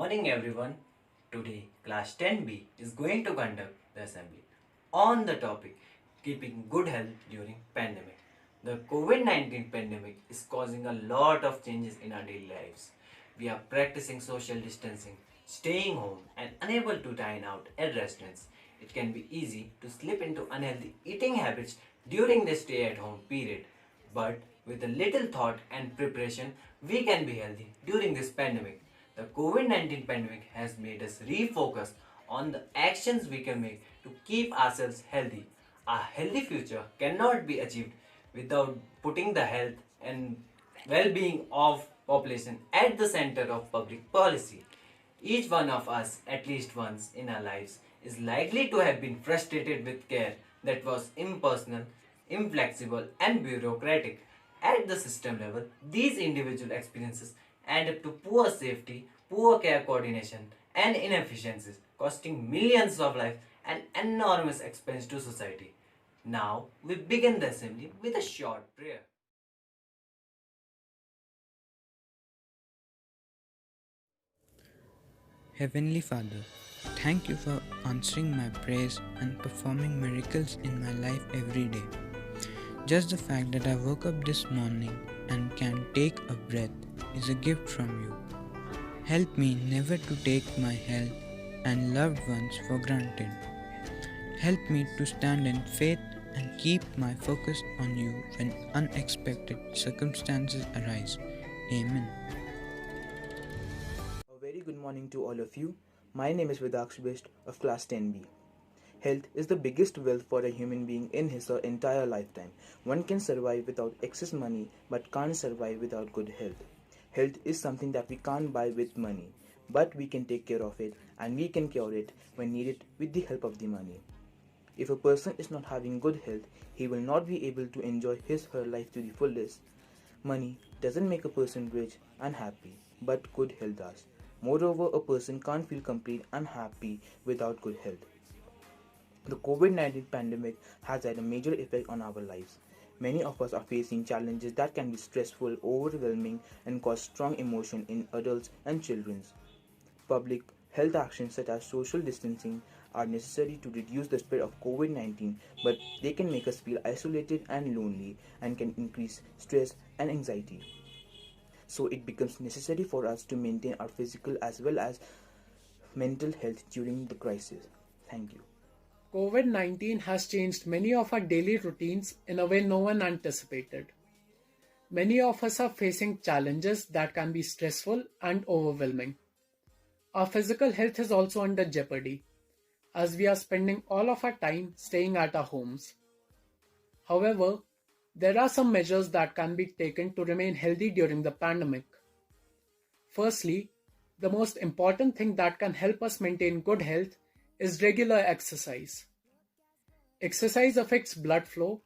morning everyone. Today class 10B is going to conduct the assembly on the topic keeping good health during pandemic. The COVID-19 pandemic is causing a lot of changes in our daily lives. We are practicing social distancing, staying home and unable to dine out at restaurants. It can be easy to slip into unhealthy eating habits during the stay at home period. But with a little thought and preparation, we can be healthy during this pandemic. The COVID 19 pandemic has made us refocus on the actions we can make to keep ourselves healthy. A healthy future cannot be achieved without putting the health and well being of population at the center of public policy. Each one of us, at least once in our lives, is likely to have been frustrated with care that was impersonal, inflexible, and bureaucratic. At the system level, these individual experiences add up to poor safety, poor care coordination, and inefficiencies, costing millions of lives and enormous expense to society. Now, we begin the assembly with a short prayer. Heavenly Father, thank you for answering my prayers and performing miracles in my life every day. Just the fact that I woke up this morning and can take a breath is a gift from you. Help me never to take my health and loved ones for granted. Help me to stand in faith and keep my focus on you when unexpected circumstances arise. Amen. A very good morning to all of you. My name is Vidaksh Bisht of class 10B. Health is the biggest wealth for a human being in his or entire lifetime. One can survive without excess money but can't survive without good health. Health is something that we can't buy with money, but we can take care of it and we can cure it when needed with the help of the money. If a person is not having good health, he will not be able to enjoy his or her life to the fullest. Money doesn't make a person rich and happy, but good health does. Moreover, a person can't feel complete and happy without good health. The COVID-19 pandemic has had a major effect on our lives. Many of us are facing challenges that can be stressful, overwhelming, and cause strong emotion in adults and children. Public health actions such as social distancing are necessary to reduce the spread of COVID-19, but they can make us feel isolated and lonely and can increase stress and anxiety. So it becomes necessary for us to maintain our physical as well as mental health during the crisis. Thank you. COVID-19 has changed many of our daily routines in a way no one anticipated. Many of us are facing challenges that can be stressful and overwhelming. Our physical health is also under jeopardy, as we are spending all of our time staying at our homes. However, there are some measures that can be taken to remain healthy during the pandemic. Firstly, the most important thing that can help us maintain good health is regular exercise. Exercise affects blood flow,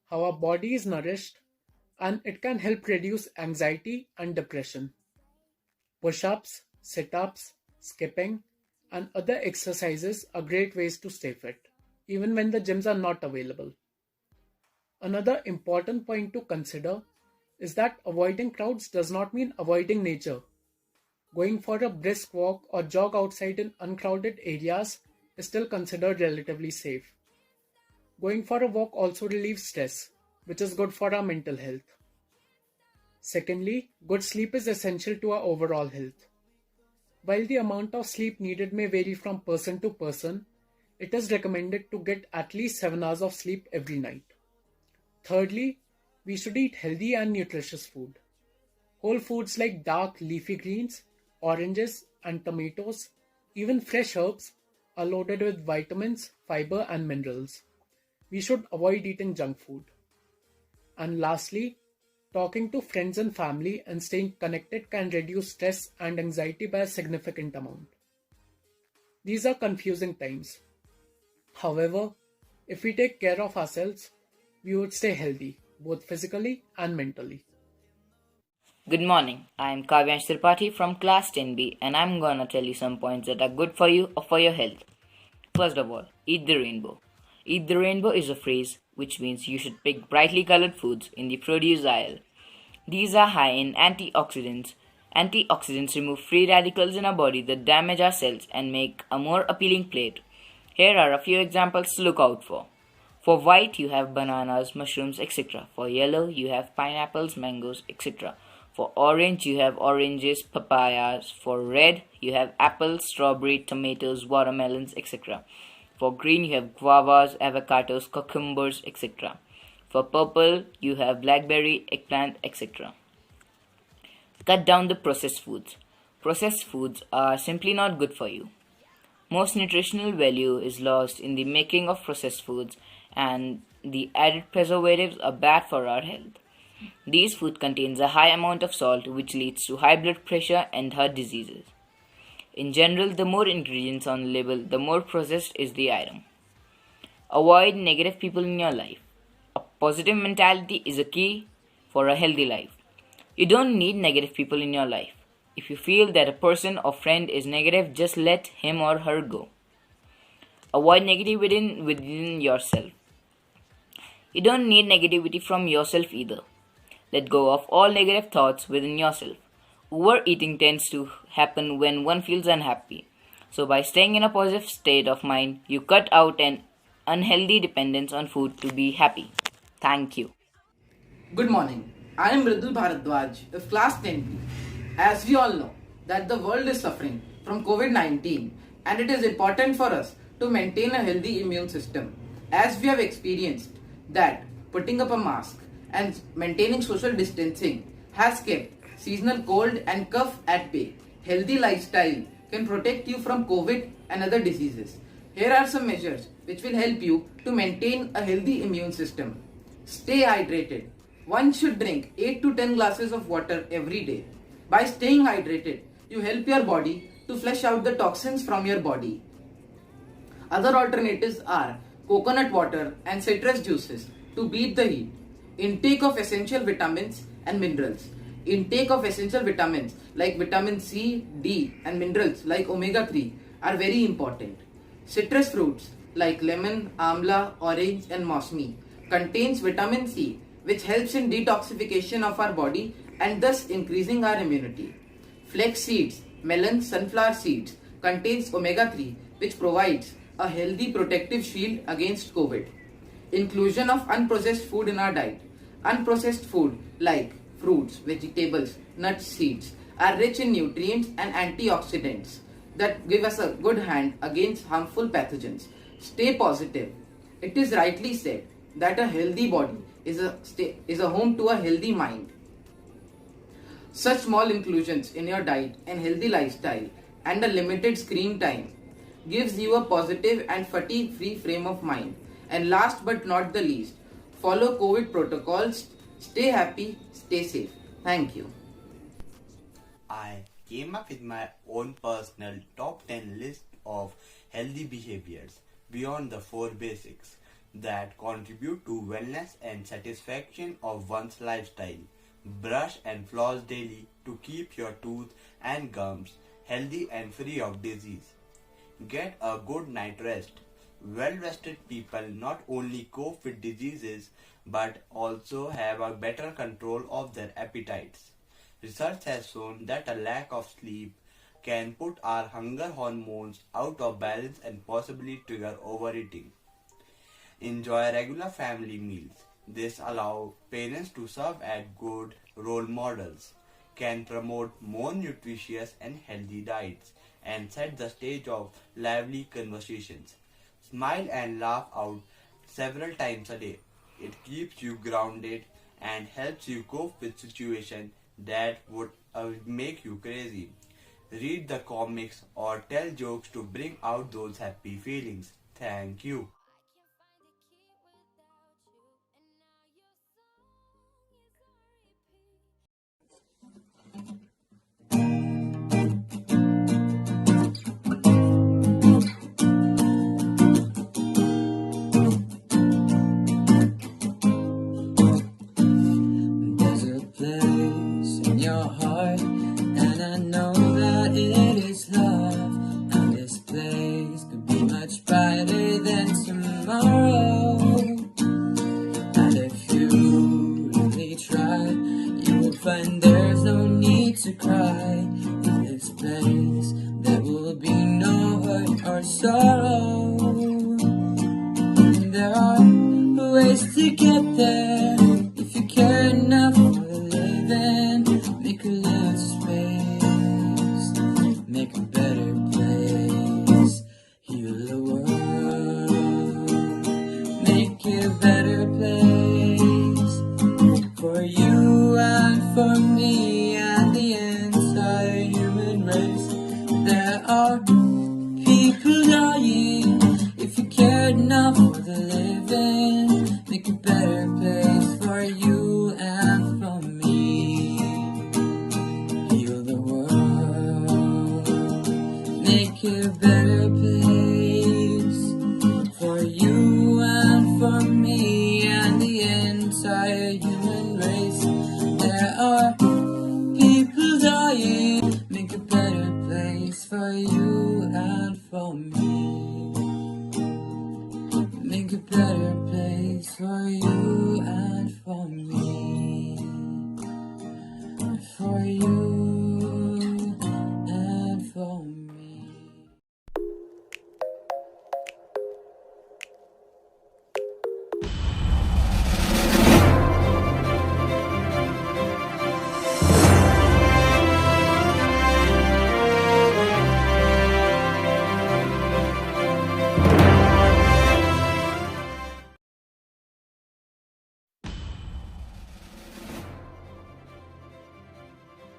how our body is nourished, and it can help reduce anxiety and depression. Push-ups, sit-ups, skipping, and other exercises are great ways to stay fit, even when the gyms are not available. Another important point to consider is that avoiding crowds does not mean avoiding nature. Going for a brisk walk or jog outside in uncrowded areas is still considered relatively safe. Going for a walk also relieves stress, which is good for our mental health. Secondly, good sleep is essential to our overall health. While the amount of sleep needed may vary from person to person, it is recommended to get at least 7 hours of sleep every night. Thirdly, we should eat healthy and nutritious food. Whole foods like dark leafy greens, oranges, and tomatoes, even fresh herbs, are loaded with vitamins, fiber, and minerals. We should avoid eating junk food. And lastly, talking to friends and family and staying connected can reduce stress and anxiety by a significant amount. These are confusing times. However, if we take care of ourselves, we would stay healthy, both physically and mentally. Good morning. I am Kavyansh Tripathi from class 10B and I'm gonna tell you some points that are good for you or for your health. First of all, eat the rainbow. Eat the rainbow is a phrase which means you should pick brightly colored foods in the produce aisle. These are high in antioxidants Antioxidants remove free radicals in our body that damage our cells and make a more appealing plate. Here are a few examples to look out for. For white, you have bananas, mushrooms, etc. For yellow, you have pineapples, mangoes, etc. For orange, you have oranges, papayas. For red, you have apples, strawberry, tomatoes, watermelons, etc. For green, you have guavas, avocados, cucumbers, etc. For purple, you have blackberry, eggplant, etc. Cut down the processed foods. Processed foods are simply not good for you. Most nutritional value is lost in the making of processed foods, and the added preservatives are bad for our health. These food contains a high amount of salt, which leads to high blood pressure and heart diseases. In general, the more ingredients on the label, the more processed is the item. Avoid negative people in your life. A positive mentality is a key for a healthy life. You don't need negative people in your life. If you feel that a person or friend is negative, just let him or her go. Avoid negativity within yourself. You don't need negativity from yourself either. Let go of all negative thoughts within yourself. Overeating tends to happen when one feels unhappy. So by staying in a positive state of mind, you cut out an unhealthy dependence on food to be happy. Thank you. Good morning. I am Mridul Bharadwaj of class 10B. As we all know that the world is suffering from COVID-19 and it is important for us to maintain a healthy immune system, as we have experienced that putting up a mask and maintaining social distancing has kept seasonal cold and cough at bay. Healthy lifestyle can protect you from COVID and other diseases. Here are some measures which will help you to maintain a healthy immune system. Stay hydrated. One should drink 8 to 10 glasses of water every day. By staying hydrated, you help your body to flush out the toxins from your body. Other alternatives are coconut water and citrus juices to beat the heat. Intake of essential vitamins and minerals. Intake of essential vitamins like vitamin C, D and minerals like omega-3 are very important. Citrus fruits like lemon, amla, orange and mosmi contains vitamin C, which helps in detoxification of our body and thus increasing our immunity. Flax seeds, melon, sunflower seeds contains omega-3, which provides a healthy protective shield against COVID. Inclusion of unprocessed food in our diet. Unprocessed food like fruits, vegetables, nuts, seeds are rich in nutrients and antioxidants that give us a good hand against harmful pathogens. Stay positive. It is rightly said that a healthy body is a home to a healthy mind. Such small inclusions in your diet and healthy lifestyle and a limited screen time gives you a positive and fatigue-free frame of mind. And last but not the least, follow COVID protocols. Stay happy, stay safe. Thank you. I came up with my own personal top 10 list of healthy behaviors beyond the 4 basics that contribute to wellness and satisfaction of one's lifestyle. Brush and floss daily to keep your teeth and gums healthy and free of disease. Get a good night rest. Well-rested people not only cope with diseases but also have a better control of their appetites. Research has shown that a lack of sleep can put our hunger hormones out of balance and possibly trigger overeating. Enjoy regular family meals. This allows parents to serve as good role models, can promote more nutritious and healthy diets, and set the stage of lively conversations. Smile and laugh out several times a day. It keeps you grounded and helps you cope with situations that would make you crazy. Read the comics or tell jokes to bring out those happy feelings. Thank you. There's a place in your heart, and I know that it is love. And this place could be much brighter than tomorrow. And if you really try, you will find there's no need to cry. In this place, there will be no hurt or sorrow. There are ways to get there. If you care enough for the living, make a little space, make a better place, heal the world, make it a better place for you and for me and the entire human race. There are people dying. If you cared enough for the living, make a better place for you and for me. Heal the world, make it a better place for you and for me and the entire human race. There are people dying. Make a better place for you and for me. Make a better place for you and for me. For you and for me.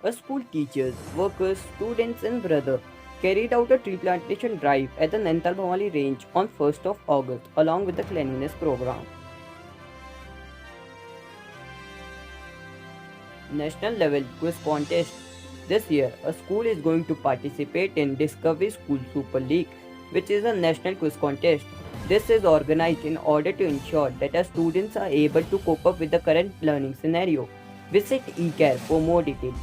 A school teachers, workers, students and brother carried out a tree plantation drive at the Nainital Bhamali range on 1st of August along with the cleanliness program. National level quiz contest. This year, a school is going to participate in Discovery School Super League, which is a national quiz contest. This is organized in order to ensure that our students are able to cope up with the current learning scenario. Visit eCare for more details.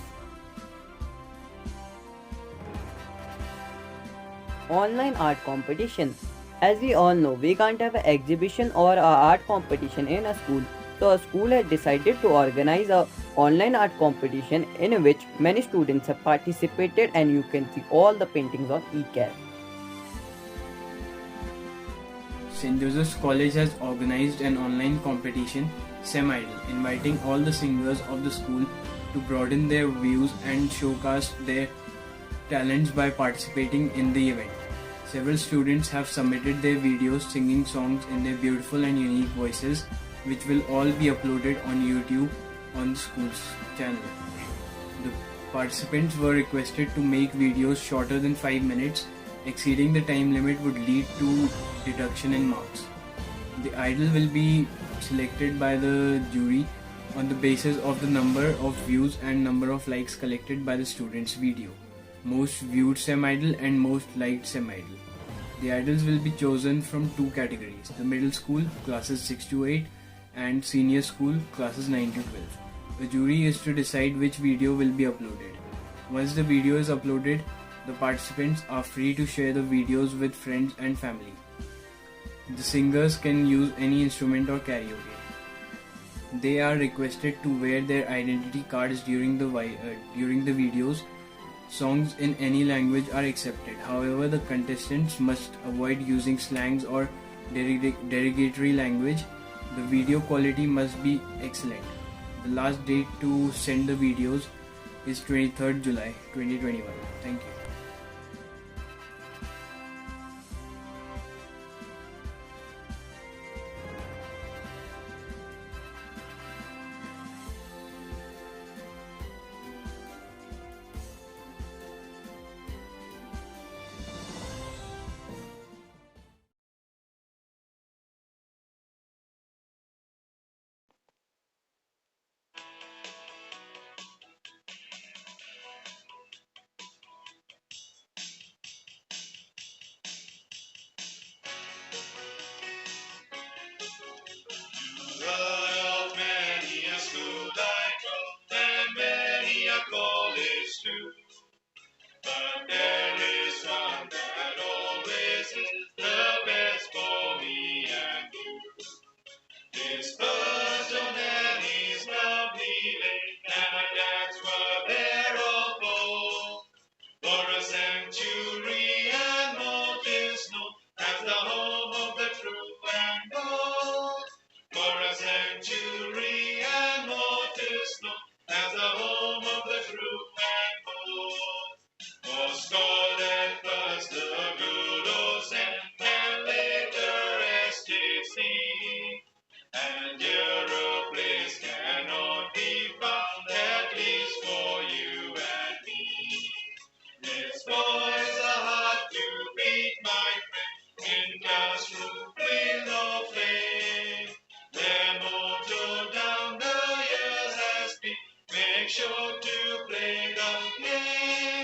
Online art competition. As we all know, we can't have an exhibition or an art competition in a school. So a school has decided to organize an online art competition in which many students have participated and you can see all the paintings on eCare. St. Joseph's College has organized an online competition, Sem-Idol, inviting all the singers of the school to broaden their views and showcase their talents by participating in the event. Several students have submitted their videos singing songs in their beautiful and unique voices, which will all be uploaded on YouTube on the school's channel. The participants were requested to make videos shorter than 5 minutes. Exceeding the time limit would lead to deduction in marks. The idol will be selected by the jury on the basis of the number of views and number of likes collected by the student's video. Most viewed Sem-Idol and most liked Sem-Idol. The idols will be chosen from two categories: the middle school, classes 6 to 8, and senior school, classes 9 to 12. The jury is to decide which video will be uploaded. Once the video is uploaded, the participants are free to share the videos with friends and family. The singers can use any instrument or karaoke. They are requested to wear their identity cards during the videos. Songs in any language are accepted. However, the contestants must avoid using slangs or derogatory language. The video quality must be excellent. The last date to send the videos is 23rd July 2021. Thank you. Of many a school I go, and many a college too. But there is one that always is the best for me and you. His person and his lovely lake, and my dance were there all home of the true and bold. Was called at first the good old Sam, and later SJC. And here a place cannot be found, at least for you and me. Its boys are hard to beat, my friend, in classroom with no flame. Their motto down the years has been, make sure to play the game.